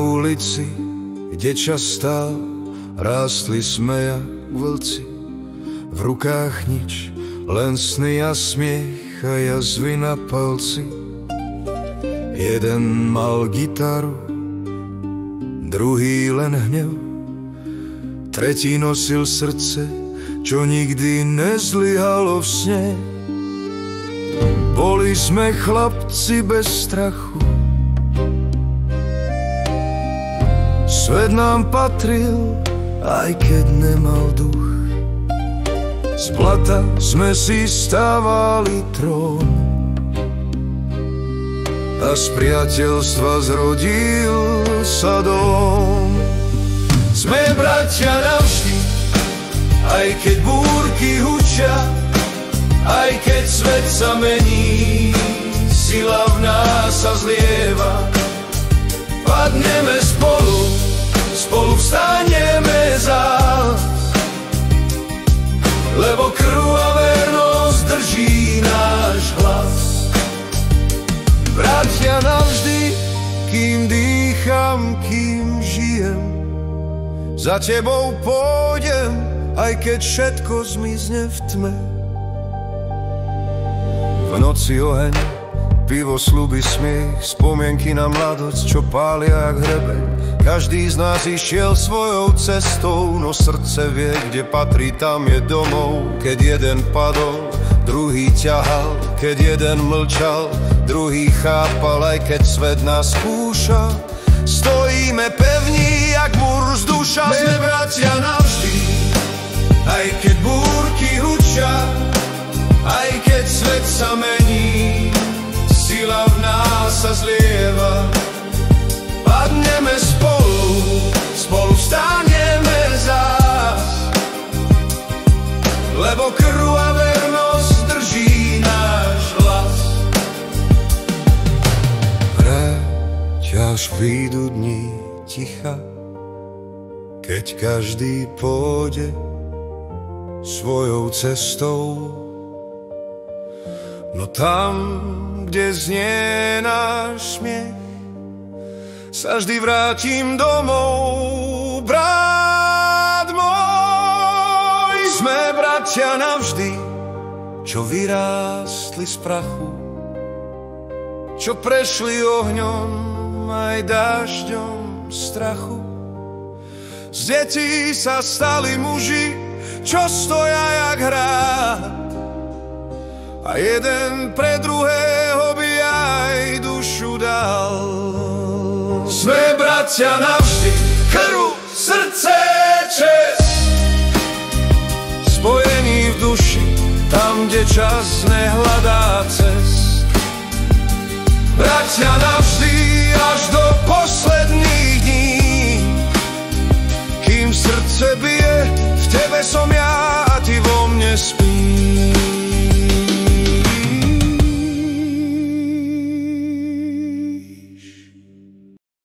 ulici, kde častá rástli sme jak vlci. V rukách nič, len sny a smiech a jazvy na palci. Jeden mal gitaru, druhý len hnev, tretí nosil srdce, čo nikdy nezlyhalo v sne. Boli sme chlapci bez strachu, svet nám patril, aj keď nemal duch. Z blata sme si stávali trón a z priateľstva zrodil sa dom. Sme bratia navždy, aj keď búrky hučia, aj keď svet sa mení, sila v nás sa zlieva. Padneme spolu, spolu vstaneme zás, lebo krv a vernosť drží náš hlas. Bratia navždy, kým dýcham, kým žijem, za tebou pôjdem, aj keď všetko zmizne v tme. V noci oheň, pivo, sľuby, smiech, spomienky na mladosť, čo pália jak hrebeň. Každý z nás išiel svojou cestou, no srdce vie, kde patrí, tam je domov. Keď jeden padol, druhý ťahal, keď jeden mlčal, druhý chápal, aj keď svet nás skúšal. Stojíme pevní, jak múr z duša. Sme bratia navždy, aj keď búrky hučia, aj keď svet sa mení, sila v nás sa zlieva. Padneme spolu, spolu vstaneme zás, lebo krv a vernosť drží náš hlas. Až výjdu dní ticha, keď každý pôjde svojou cestou. No tam, kde znie náš smiech, sa vždy vrátim domov, brat môj. Sme bratia navždy, čo vyrástli z prachu, čo prešli ohňom aj dážďom strachu. Z detí sa stali muži, čo stoja jak hrad, a jeden pre druhého by aj dušu dal. Sme bratia navždy, krv, srdce, čest, spojení v duši, tam, kde čas nehľadá cest. Bratia navždy, až do posledných dní, kým srdce bije, v tebe som ja a ty vo mne spíš.